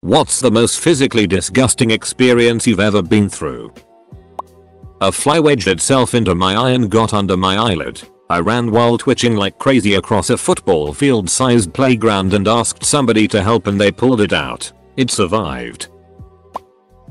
What's the most physically disgusting experience you've ever been through? A fly wedged itself into my eye and got under my eyelid. I ran while twitching like crazy across a football field sized playground and asked somebody to help and they pulled it out. It survived.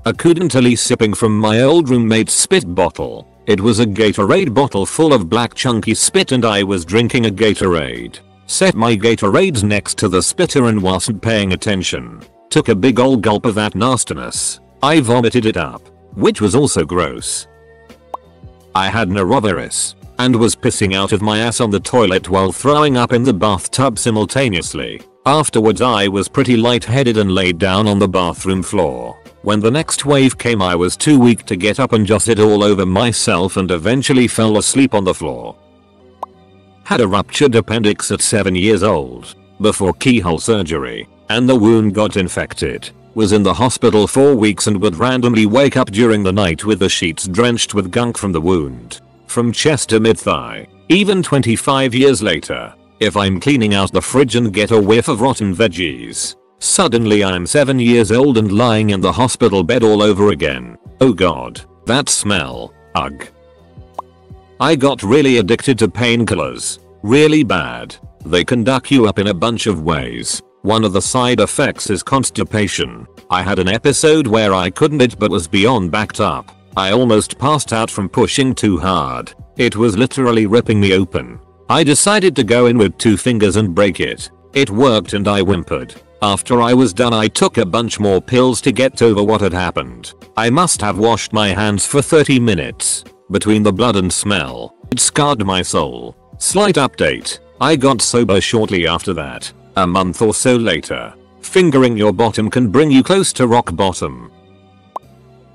Accidentally sipping from my old roommate's spit bottle. It was a Gatorade bottle full of black chunky spit and I was drinking a Gatorade. Set my Gatorades next to the spitter and wasn't paying attention. Took a big ol' gulp of that nastiness. I vomited it up, which was also gross. I had norovirus and was pissing out of my ass on the toilet while throwing up in the bathtub simultaneously. Afterwards I was pretty lightheaded and laid down on the bathroom floor. When the next wave came I was too weak to get up and just did all over myself and eventually fell asleep on the floor. Had a ruptured appendix at 7 years old before keyhole surgery and the wound got infected. Was in the hospital for weeks and would randomly wake up during the night with the sheets drenched with gunk from the wound. From chest to mid-thigh. Even 25 years later, if I'm cleaning out the fridge and get a whiff of rotten veggies, suddenly I'm 7 years old and lying in the hospital bed all over again. Oh god, that smell. Ugh. I got really addicted to painkillers. Really bad. They can duck you up in a bunch of ways. One of the side effects is constipation. I had an episode where I couldn't eat but was beyond backed up. I almost passed out from pushing too hard. It was literally ripping me open. I decided to go in with 2 fingers and break it. It worked and I whimpered. After I was done I took a bunch more pills to get over what had happened. I must have washed my hands for 30 minutes. Between the blood and smell, it scarred my soul. Slight update. I got sober shortly after that. A month or so later. Fingering your bottom can bring you close to rock bottom.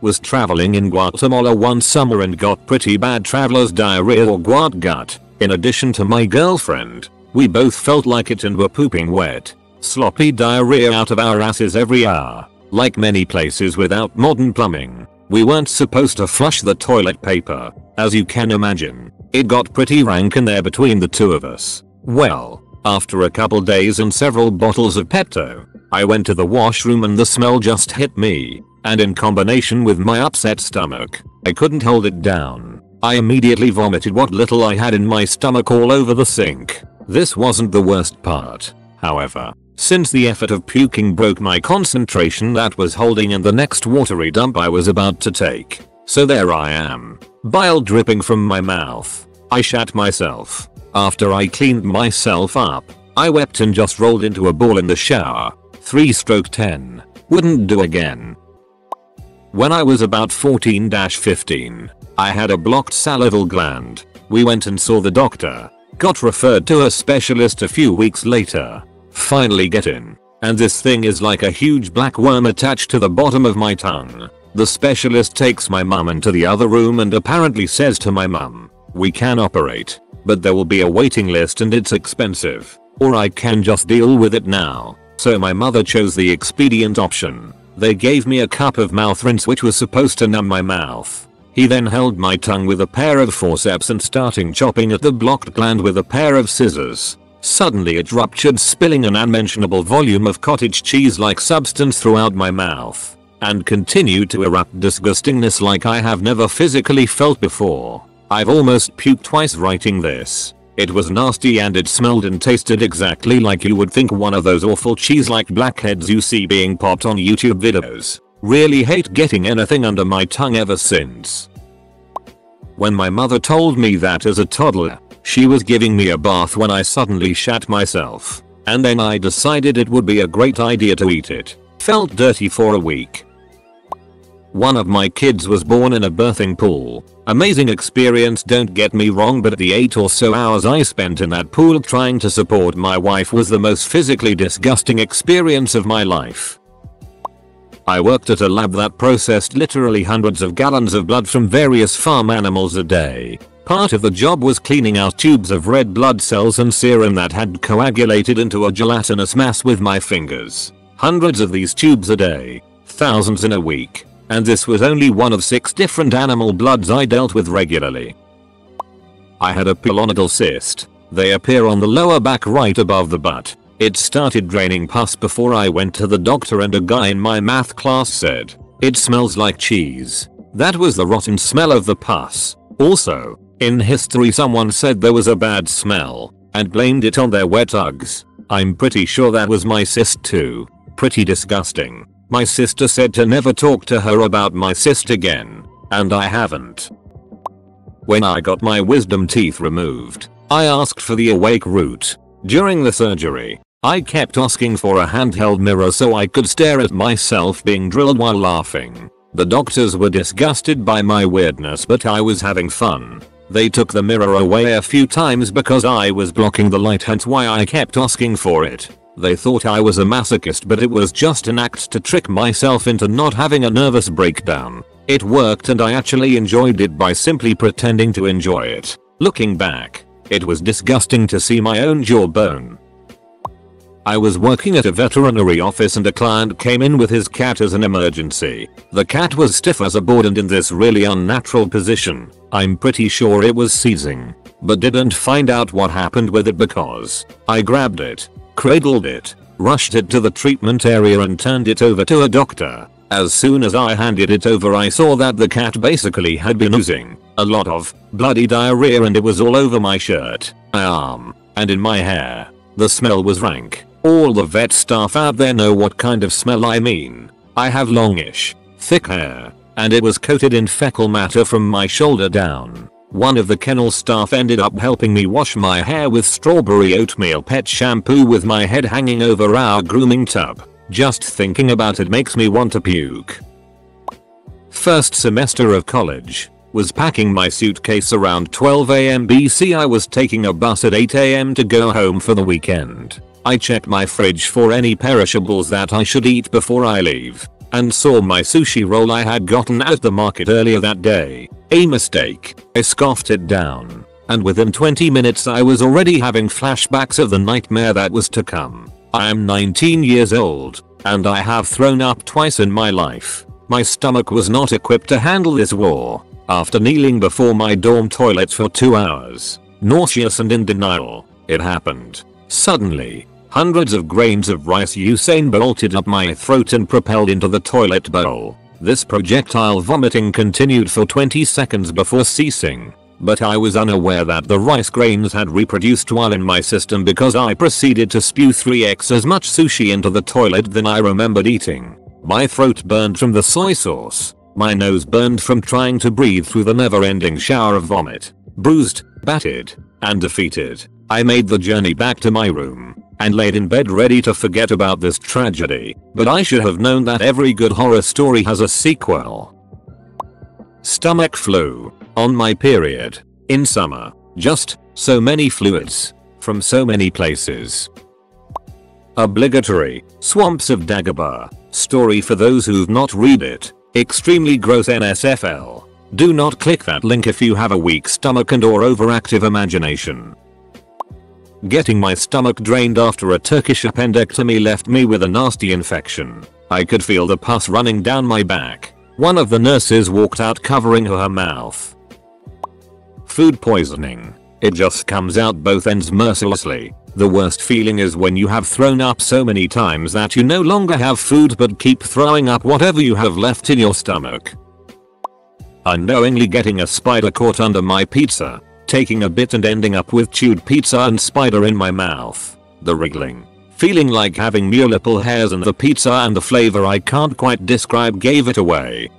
Was traveling in Guatemala one summer and got pretty bad traveler's diarrhea or guat gut. In addition to my girlfriend, we both felt like it and were pooping wet, sloppy diarrhea out of our asses every hour. Like many places without modern plumbing, we weren't supposed to flush the toilet paper. As you can imagine, it got pretty rank in there between the two of us. Well, after a couple days and several bottles of Pepto, I went to the washroom and the smell just hit me. And in combination with my upset stomach, I couldn't hold it down. I immediately vomited what little I had in my stomach all over the sink. This wasn't the worst part, however, since the effort of puking broke my concentration that was holding in the next watery dump I was about to take. So there I am, bile dripping from my mouth. I shat myself. After I cleaned myself up, I wept and just rolled into a ball in the shower. 3/10. Wouldn't do again. When I was about 14-15, I had a blocked salival gland. We went and saw the doctor. Got referred to a specialist a few weeks later. Finally get in. And this thing is like a huge black worm attached to the bottom of my tongue. The specialist takes my mum into the other room and apparently says to my mum, "We can operate, but there will be a waiting list and it's expensive. Or I can just deal with it now." So my mother chose the expedient option. They gave me a cup of mouth rinse which was supposed to numb my mouth. He then held my tongue with a pair of forceps and starting chopping at the blocked gland with a pair of scissors. Suddenly it ruptured, spilling an unmentionable volume of cottage cheese-like substance throughout my mouth. And continued to erupt disgustingness like I have never physically felt before. I've almost puked twice writing this. It was nasty and it smelled and tasted exactly like you would think one of those awful cheese-like blackheads you see being popped on YouTube videos. Really hate getting anything under my tongue ever since. When my mother told me that as a toddler, she was giving me a bath when I suddenly shat myself. And then I decided it would be a great idea to eat it. Felt dirty for a week. One of my kids was born in a birthing pool. Amazing experience, don't get me wrong, but the 8 or so hours I spent in that pool trying to support my wife was the most physically disgusting experience of my life. I worked at a lab that processed literally hundreds of gallons of blood from various farm animals a day. Part of the job was cleaning out tubes of red blood cells and serum that had coagulated into a gelatinous mass with my fingers. Hundreds of these tubes a day, thousands in a week. And this was only one of 6 different animal bloods I dealt with regularly. I had a pilonidal cyst. They appear on the lower back right above the butt. It started draining pus before I went to the doctor, and a guy in my math class said, "It smells like cheese." That was the rotten smell of the pus. Also, in history someone said there was a bad smell and blamed it on their wet Uggs. I'm pretty sure that was my sis too. Pretty disgusting. My sister said to never talk to her about my cyst again, and I haven't. When I got my wisdom teeth removed, I asked for the awake route. During the surgery, I kept asking for a handheld mirror so I could stare at myself being drilled while laughing. The doctors were disgusted by my weirdness, but I was having fun. They took the mirror away a few times because I was blocking the light, hence why I kept asking for it. They thought I was a masochist, but it was just an act to trick myself into not having a nervous breakdown. It worked, and I actually enjoyed it by simply pretending to enjoy it. Looking back, it was disgusting to see my own jawbone. I was working at a veterinary office and a client came in with his cat as an emergency. The cat was stiff as a board and in this really unnatural position. I'm pretty sure it was seizing, but didn't find out what happened with it because I grabbed it, cradled it, rushed it to the treatment area and turned it over to a doctor. As soon as I handed it over, I saw that the cat basically had been oozing a lot of bloody diarrhea, and it was all over my shirt, my arm, and in my hair. The smell was rank. All the vet staff out there know what kind of smell I mean. I have longish, thick hair, and it was coated in fecal matter from my shoulder down. One of the kennel staff ended up helping me wash my hair with strawberry oatmeal pet shampoo with my head hanging over our grooming tub. Just thinking about it makes me want to puke. First semester of college. Was packing my suitcase around 12 AM BC. I was taking a bus at 8 AM to go home for the weekend. I checked my fridge for any perishables that I should eat before I leave, and saw my sushi roll I had gotten at the market earlier that day. A mistake. I scoffed it down, and within 20 minutes I was already having flashbacks of the nightmare that was to come. I am 19 years old, and I have thrown up twice in my life. My stomach was not equipped to handle this war. After kneeling before my dorm toilet for 2 hours, nauseous and in denial, it happened. Suddenly, hundreds of grains of rice Usain bolted up my throat and propelled into the toilet bowl. This projectile vomiting continued for 20 seconds before ceasing, but I was unaware that the rice grains had reproduced while in my system because I proceeded to spew 3x as much sushi into the toilet than I remembered eating. My throat burned from the soy sauce. My nose burned from trying to breathe through the never-ending shower of vomit. Bruised, battered, and defeated, I made the journey back to my room and laid in bed ready to forget about this tragedy, but I should have known that every good horror story has a sequel. Stomach flu. On my period. In summer. Just so many fluids. From so many places. Obligatory. Swamps of Dagobah. Story for those who've not read it. Extremely gross NSFL. Do not click that link if you have a weak stomach and or overactive imagination. Getting my stomach drained after a Turkish appendectomy left me with a nasty infection. I could feel the pus running down my back. One of the nurses walked out covering her mouth. Food poisoning. It just comes out both ends mercilessly. The worst feeling is when you have thrown up so many times that you no longer have food but keep throwing up whatever you have left in your stomach. Unknowingly getting a spider caught under my pizza, taking a bit and ending up with chewed pizza and spider in my mouth. The wriggling, feeling like having multiple hairs in the pizza and the flavor I can't quite describe gave it away.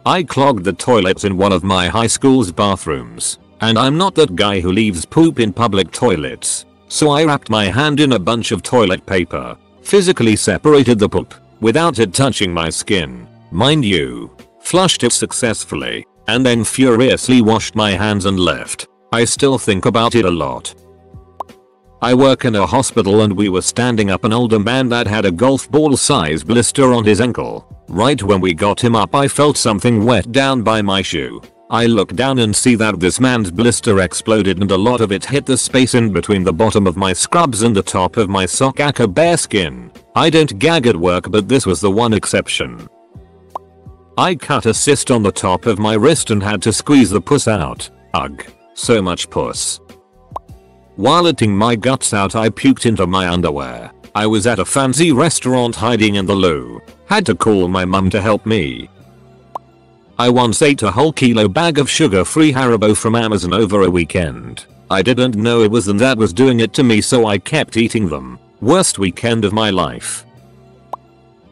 I clogged the toilets in one of my high school's bathrooms, and I'm not that guy who leaves poop in public toilets. So I wrapped my hand in a bunch of toilet paper, physically separated the poop, without it touching my skin, mind you, flushed it successfully, and then furiously washed my hands and left. I still think about it a lot. I work in a hospital and we were standing up an older man that had a golf ball size blister on his ankle. Right when we got him up I felt something wet down by my shoe. I look down and see that this man's blister exploded and a lot of it hit the space in between the bottom of my scrubs and the top of my sock aka bare skin. I don't gag at work but this was the one exception. I cut a cyst on the top of my wrist and had to squeeze the pus out. Ugh. So much pus. While eating my guts out, I puked into my underwear. I was at a fancy restaurant hiding in the loo. Had to call my mum to help me. I once ate a whole kilo bag of sugar-free Haribo from Amazon over a weekend. I didn't know it was them that was doing it to me, so I kept eating them. Worst weekend of my life.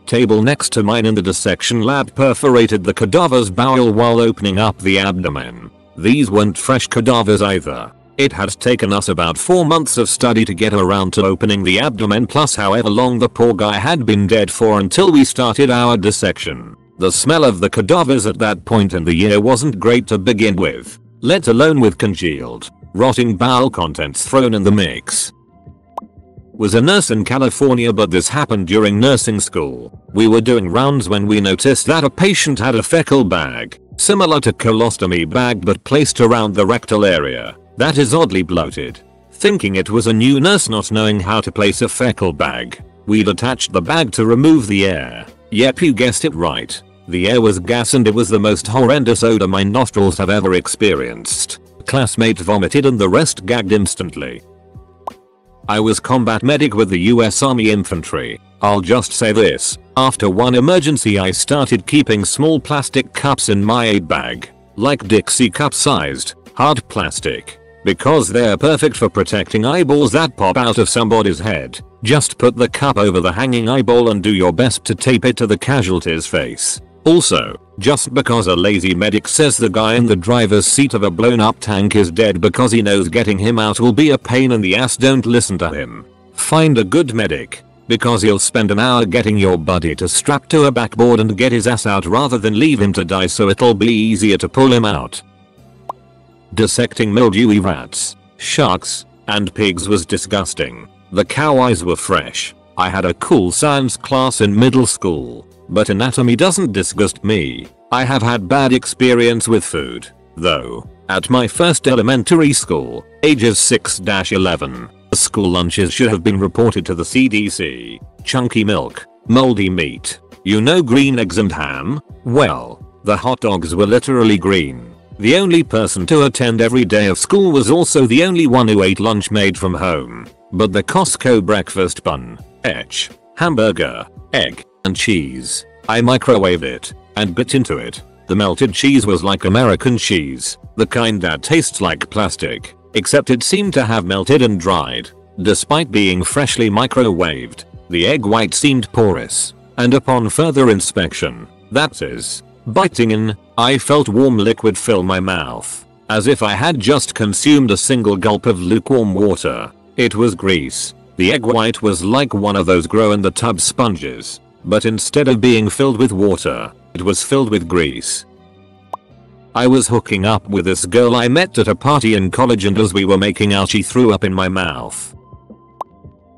Table next to mine in the dissection lab perforated the cadaver's bowel while opening up the abdomen. These weren't fresh cadavers either. It had taken us about 4 months of study to get around to opening the abdomen, plus however long the poor guy had been dead for until we started our dissection. The smell of the cadavers at that point in the year wasn't great to begin with, let alone with congealed, rotting bowel contents thrown in the mix. Was a nurse in California, but this happened during nursing school. We were doing rounds when we noticed that a patient had a fecal bag, similar to colostomy bag but placed around the rectal area, that is oddly bloated. Thinking it was a new nurse not knowing how to place a fecal bag, we'd attached the bag to remove the air. Yep, you guessed it right. The air was gas and it was the most horrendous odor my nostrils have ever experienced. Classmate vomited and the rest gagged instantly. I was combat medic with the US Army Infantry. I'll just say this, after one emergency I started keeping small plastic cups in my aid bag, like Dixie cup sized, hard plastic, because they're perfect for protecting eyeballs that pop out of somebody's head. Just put the cup over the hanging eyeball and do your best to tape it to the casualty's face. Also, just because a lazy medic says the guy in the driver's seat of a blown up tank is dead because he knows getting him out will be a pain in the ass, don't listen to him. Find a good medic, because he'll spend an hour getting your buddy to strap to a backboard and get his ass out rather than leave him to die, so it'll be easier to pull him out. Dissecting mildewy rats, sharks, and pigs was disgusting. The cow eyes were fresh. I had a cool science class in middle school, but anatomy doesn't disgust me. I have had bad experience with food, though. At my first elementary school, ages 6-11, school lunches should have been reported to the CDC. Chunky milk, moldy meat, green eggs and ham. Well, the hot dogs were literally green. The only person to attend every day of school was also the only one who ate lunch made from home. But the Costco breakfast bun, hamburger, egg, and cheese. I microwaved it and bit into it. The melted cheese was like American cheese, the kind that tastes like plastic, except it seemed to have melted and dried. Despite being freshly microwaved, the egg white seemed porous, and upon further inspection, that is, biting in, I felt warm liquid fill my mouth, as if I had just consumed a single gulp of lukewarm water. It was grease. The egg white was like one of those grow in the tub sponges, but instead of being filled with water, it was filled with grease. I was hooking up with this girl I met at a party in college, and as we were making out she threw up in my mouth.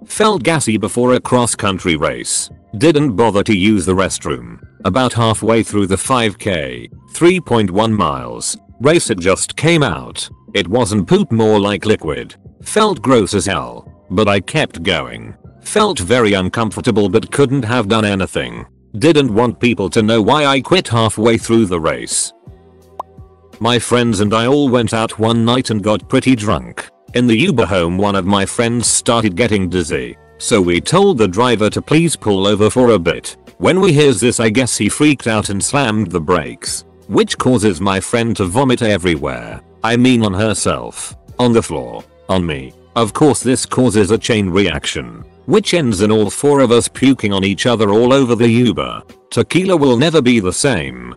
Felt gassy before a cross-country race. Didn't bother to use the restroom. About halfway through the 5k, 3.1 miles, race it just came out. It wasn't poop, more like liquid. Felt gross as hell, but I kept going. Felt very uncomfortable but couldn't have done anything. Didn't want people to know why I quit halfway through the race. My friends and I all went out one night and got pretty drunk. In the Uber home, one of my friends started getting dizzy, so we told the driver to please pull over for a bit. When we hears this, I guess he freaked out and slammed the brakes, which causes my friend to vomit everywhere. I mean on herself, on the floor, on me. Of course this causes a chain reaction, which ends in all four of us puking on each other all over the Uber. Tequila will never be the same.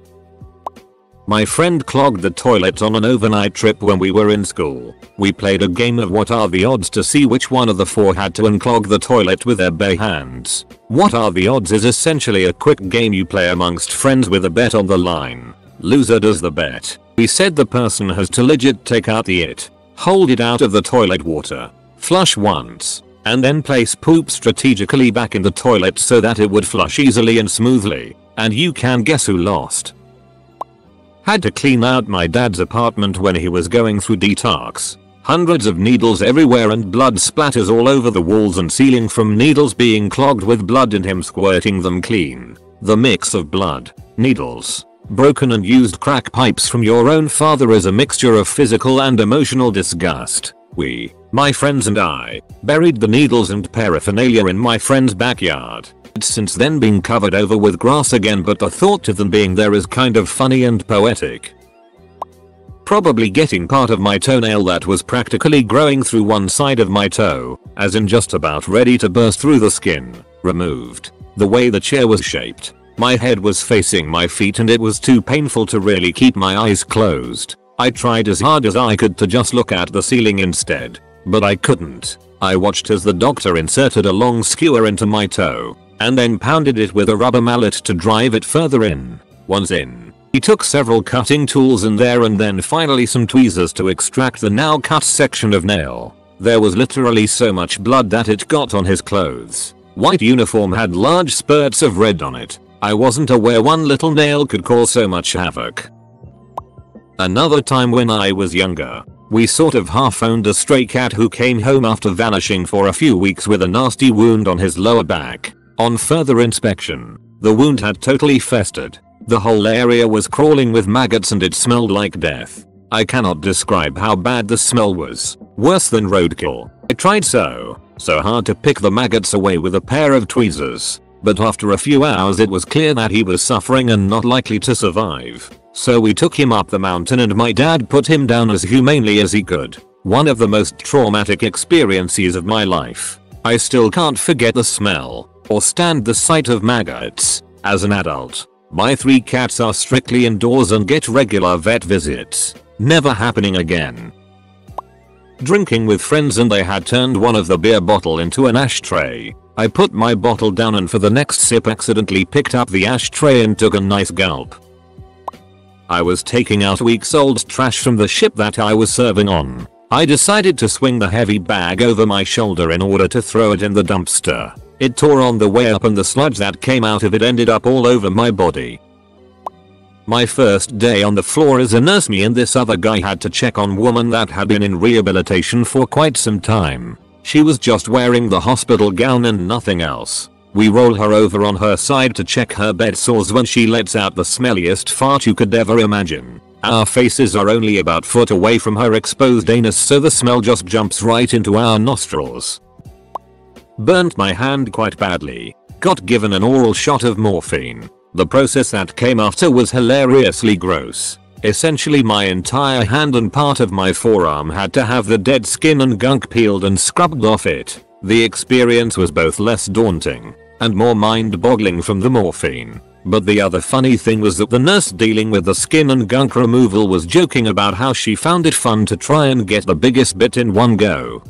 My friend clogged the toilet on an overnight trip when we were in school. We played a game of what are the odds to see which one of the four had to unclog the toilet with their bare hands. What are the odds is essentially a quick game you play amongst friends with a bet on the line. Loser does the bet. We said the person has to legit take out the hold it out of the toilet water, flush once, and then place poop strategically back in the toilet so that it would flush easily and smoothly. And you can guess who lost. Had to clean out my dad's apartment when he was going through detox. Hundreds of needles everywhere and blood splatters all over the walls and ceiling from needles being clogged with blood and him squirting them clean. The mix of blood, needles, broken and used crack pipes from your own father is a mixture of physical and emotional disgust. We My friends and I buried the needles and paraphernalia in my friend's backyard. It's since then been covered over with grass again, but the thought of them being there is kind of funny and poetic. Probably getting part of my toenail that was practically growing through one side of my toe, as in just about ready to burst through the skin, removed. The way the chair was shaped, my head was facing my feet and it was too painful to really keep my eyes closed. I tried as hard as I could to just look at the ceiling instead, but I couldn't. I watched as the doctor inserted a long skewer into my toe, and then pounded it with a rubber mallet to drive it further in. Once in, he took several cutting tools in there and then finally some tweezers to extract the now cut section of nail. There was literally so much blood that it got on his clothes. White uniform had large spurts of red on it. I wasn't aware one little nail could cause so much havoc. Another time when I was younger, we sort of half owned a stray cat who came home after vanishing for a few weeks with a nasty wound on his lower back. On further inspection, the wound had totally festered. The whole area was crawling with maggots and it smelled like death. I cannot describe how bad the smell was. Worse than roadkill. I tried so hard to pick the maggots away with a pair of tweezers, but after a few hours it was clear that he was suffering and not likely to survive. So we took him up the mountain and my dad put him down as humanely as he could. One of the most traumatic experiences of my life. I still can't forget the smell or stand the sight of maggots. As an adult, my 3 cats are strictly indoors and get regular vet visits. Never happening again. Drinking with friends and they had turned one of the beer bottle into an ashtray. I put my bottle down and for the next sip accidentally picked up the ashtray and took a nice gulp. I was taking out weeks old trash from the ship that I was serving on. I decided to swing the heavy bag over my shoulder in order to throw it in the dumpster. It tore on the way up and the sludge that came out of it ended up all over my body. My first day on the floor as a nurse, me and this other guy had to check on woman that had been in rehabilitation for quite some time. She was just wearing the hospital gown and nothing else. We roll her over on her side to check her bed sores when she lets out the smelliest fart you could ever imagine. Our faces are only about foot away from her exposed anus, so the smell just jumps right into our nostrils. Burnt my hand quite badly. Got given an oral shot of morphine. The process that came after was hilariously gross. Essentially my entire hand and part of my forearm had to have the dead skin and gunk peeled and scrubbed off it. The experience was both less daunting and more mind-boggling from the morphine. But the other funny thing was that the nurse dealing with the skin and gunk removal was joking about how she found it fun to try and get the biggest bit in one go.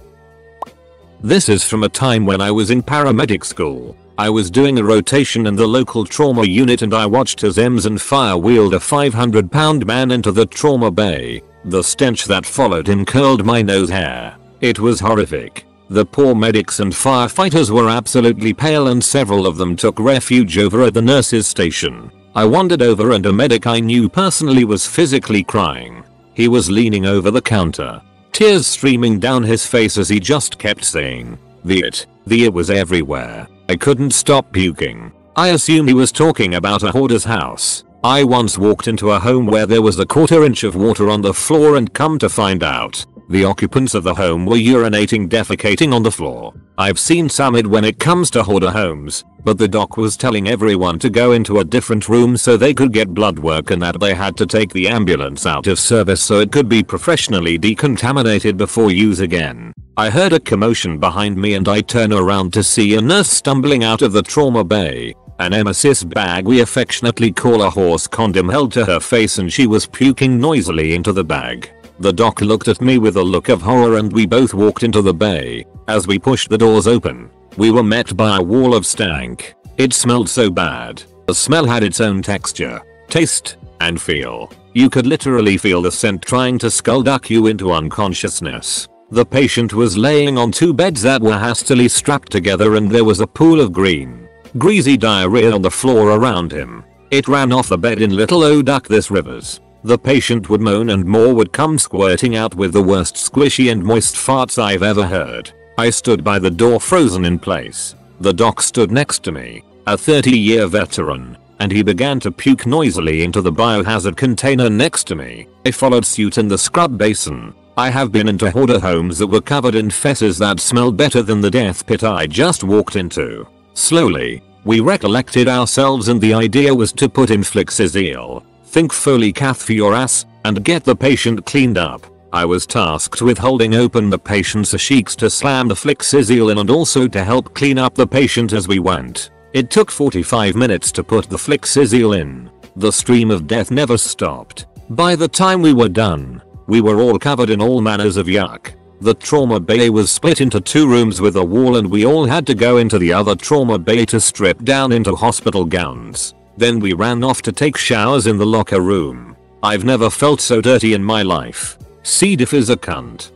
This is from a time when I was in paramedic school. I was doing a rotation in the local trauma unit and I watched as EMS and fire wheeled a 500-pound man into the trauma bay. The stench that followed him curled my nose hair. It was horrific. The poor medics and firefighters were absolutely pale and several of them took refuge over at the nurse's station. I wandered over and a medic I knew personally was physically crying. He was leaning over the counter, tears streaming down his face as he just kept saying, The it was everywhere. I couldn't stop puking. I assume he was talking about a hoarder's house. I once walked into a home where there was a 1/4 inch of water on the floor and come to find out, the occupants of the home were urinating, defecating on the floor. I've seen some id when it comes to hoarder homes, but the doc was telling everyone to go into a different room so they could get blood work and that they had to take the ambulance out of service so it could be professionally decontaminated before use again. I heard a commotion behind me and I turn around to see a nurse stumbling out of the trauma bay. An emesis bag we affectionately call a horse condom held to her face and she was puking noisily into the bag. The doc looked at me with a look of horror and we both walked into the bay. As we pushed the doors open, we were met by a wall of stank. It smelled so bad. The smell had its own texture, taste, and feel. You could literally feel the scent trying to skull-duck you into unconsciousness. The patient was laying on 2 beds that were hastily strapped together and there was a pool of green, greasy diarrhea on the floor around him. It ran off the bed in little "oh duck this rivers." The patient would moan and more would come squirting out with the worst squishy and moist farts I've ever heard. I stood by the door frozen in place. The doc stood next to me, a 30-year veteran, and he began to puke noisily into the biohazard container next to me. I followed suit in the scrub basin. I have been into hoarder homes that were covered in fesses that smelled better than the death pit I just walked into. Slowly, we recollected ourselves and the idea was to put in Flixizil, think Foley cath for your ass, and get the patient cleaned up. I was tasked with holding open the patient's cheeks to slam the Flixizil in and also to help clean up the patient as we went. It took 45 minutes to put the Flixizil in. The stream of death never stopped. By the time we were done, we were all covered in all manners of yuck. The trauma bay was split into 2 rooms with a wall and we all had to go into the other trauma bay to strip down into hospital gowns. Then we ran off to take showers in the locker room. I've never felt so dirty in my life. C. Diff is a cunt.